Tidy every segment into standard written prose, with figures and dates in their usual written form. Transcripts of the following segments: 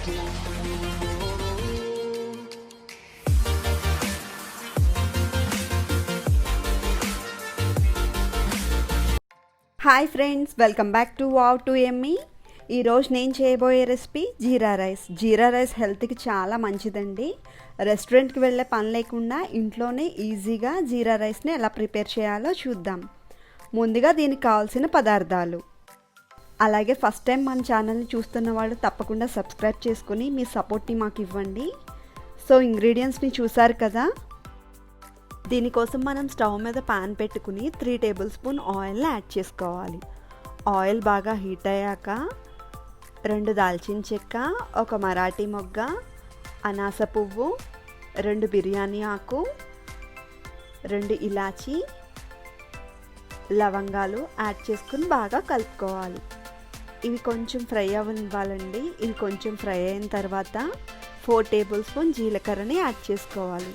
Hi friends, welcome back to wow to Emmy. ఈరోజు నేను చేయబోయే రెసిపీ జీరా రైస్. జీరా rice హెల్త్కి చాలా మంచిదండి. రెస్టారెంట్కి వెళ్ళే పని లేకుండా ఇంట్లోనే ఈజీగా జీరా రైస్ని ఎలా ప్రిపేర్ చేయాలో చూద్దాం. ముందుగా దీనికి కావాల్సిన పదార్థాలు, అలాగే ఫస్ట్ టైం మన ఛానల్ని చూస్తున్న వాళ్ళు తప్పకుండా సబ్స్క్రైబ్ చేసుకుని మీ సపోర్ట్ని మాకు ఇవ్వండి. సో ఇంగ్రీడియంట్స్ని చూసారు కదా. దీనికోసం మనం స్టవ్ మీద పాన్ పెట్టుకుని 3 టేబుల్ స్పూన్ ఆయిల్ని యాడ్ చేసుకోవాలి. ఆయిల్ బాగా హీట్ అయ్యాక 2 దాల్చిన చెక్క, 1 మరాఠీ మొగ్గ, అనాస పువ్వు, 2 బిర్యానీ ఆకు, 2 ఇలాచీ, లవంగాలు యాడ్ చేసుకుని బాగా కలుపుకోవాలి. ఇవి కొంచెం ఫ్రై అవ్వాలండి. ఇవి కొంచెం ఫ్రై అయిన తర్వాత 4 టేబుల్ స్పూన్ జీలకర్రని యాడ్ చేసుకోవాలి.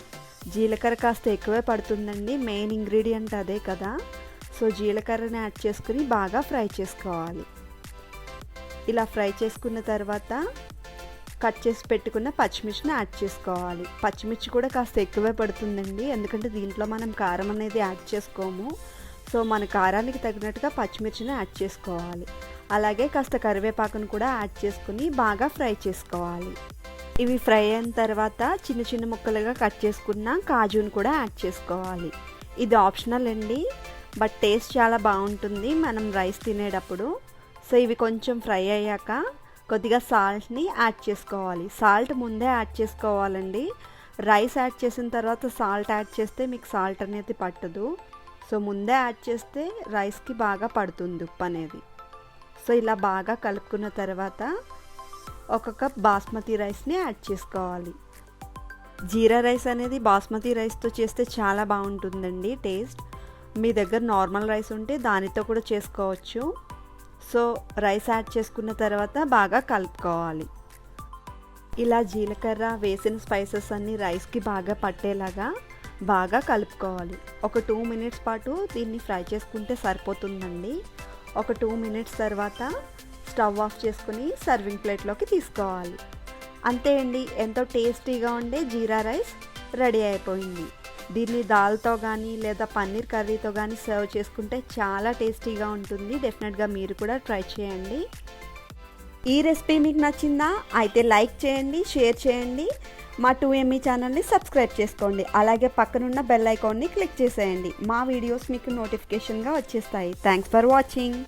జీలకర్ర కాస్త ఎక్కువే పడుతుందండి, మెయిన్ ఇంగ్రీడియంట్ అదే కదా. సో జీలకర్రని యాడ్ చేసుకుని బాగా ఫ్రై చేసుకోవాలి. ఇలా ఫ్రై చేసుకున్న తర్వాత కట్ చేసి పెట్టుకున్న పచ్చిమిర్చిని యాడ్ చేసుకోవాలి. పచ్చిమిర్చి కూడా కాస్త ఎక్కువే పడుతుందండి, ఎందుకంటే దీంట్లో మనం కారం అనేది యాడ్ చేసుకోము. సో మన కారానికి తగినట్టుగా పచ్చిమిర్చిని యాడ్ చేసుకోవాలి. అలాగే కాస్త కరివేపాకును కూడా యాడ్ చేసుకుని బాగా ఫ్రై చేసుకోవాలి. ఇవి ఫ్రై అయిన తర్వాత చిన్న చిన్న ముక్కలుగా కట్ చేసుకున్న కాజును కూడా యాడ్ చేసుకోవాలి. ఇది ఆప్షనల్ అండి, బట్ టేస్ట్ చాలా బాగుంటుంది మనం రైస్ తినేటప్పుడు. సో ఇవి కొంచెం ఫ్రై అయ్యాక కొద్దిగా సాల్ట్ని యాడ్ చేసుకోవాలి. సాల్ట్ ముందే యాడ్ చేసుకోవాలండి. రైస్ యాడ్ చేసిన తర్వాత సాల్ట్ యాడ్ చేస్తే మీకు సాల్ట్ అనేది పట్టదు. సో ముందే యాడ్ చేస్తే రైస్కి బాగా పడుతుంది ఉప్పు అనేది. సో ఇలా బాగా కలుపుకున్న తర్వాత 1 కప్ బాస్మతి రైస్ని యాడ్ చేసుకోవాలి. జీరా రైస్ అనేది బాస్మతి రైస్తో చేస్తే చాలా బాగుంటుందండి టేస్ట్. మీ దగ్గర నార్మల్ రైస్ ఉంటే దానితో కూడా చేసుకోవచ్చు. సో రైస్ యాడ్ చేసుకున్న తర్వాత బాగా కలుపుకోవాలి. ఇలా జీలకర్ర వేసిన స్పైసెస్ అన్నీ రైస్కి బాగా పట్టేలాగా బాగా కలుపుకోవాలి. ఒక 2 మినిట్స్ పాటు దీన్ని ఫ్రై చేసుకుంటే సరిపోతుందండి. ఒక 2 మినిట్స్ తర్వాత స్టవ్ ఆఫ్ చేసుకుని సర్వింగ్ ప్లేట్లోకి తీసుకోవాలి. అంతే అండి, ఎంతో టేస్టీగా ఉండే జీరా రైస్ రెడీ అయిపోయింది. దీన్ని దాల్తో కానీ లేదా పన్నీర్ కర్రీతో కానీ సర్వ్ చేసుకుంటే చాలా టేస్టీగా ఉంటుంది. డెఫినెట్గా మీరు కూడా ట్రై చేయండి. ఈ రెసిపీ మీకు నచ్చిందా? అయితే లైక్ చేయండి, షేర్ చేయండి. మా 2ME ఛానల్ని సబ్స్క్రైబ్ చేసుకోండి. అలాగే పక్కనున్న బెల్ ఐకాన్ని క్లిక్ చేసేయండి. మా వీడియోస్ మీకు నోటిఫికేషన్గా వచ్చేస్తాయి. Thanks for watching.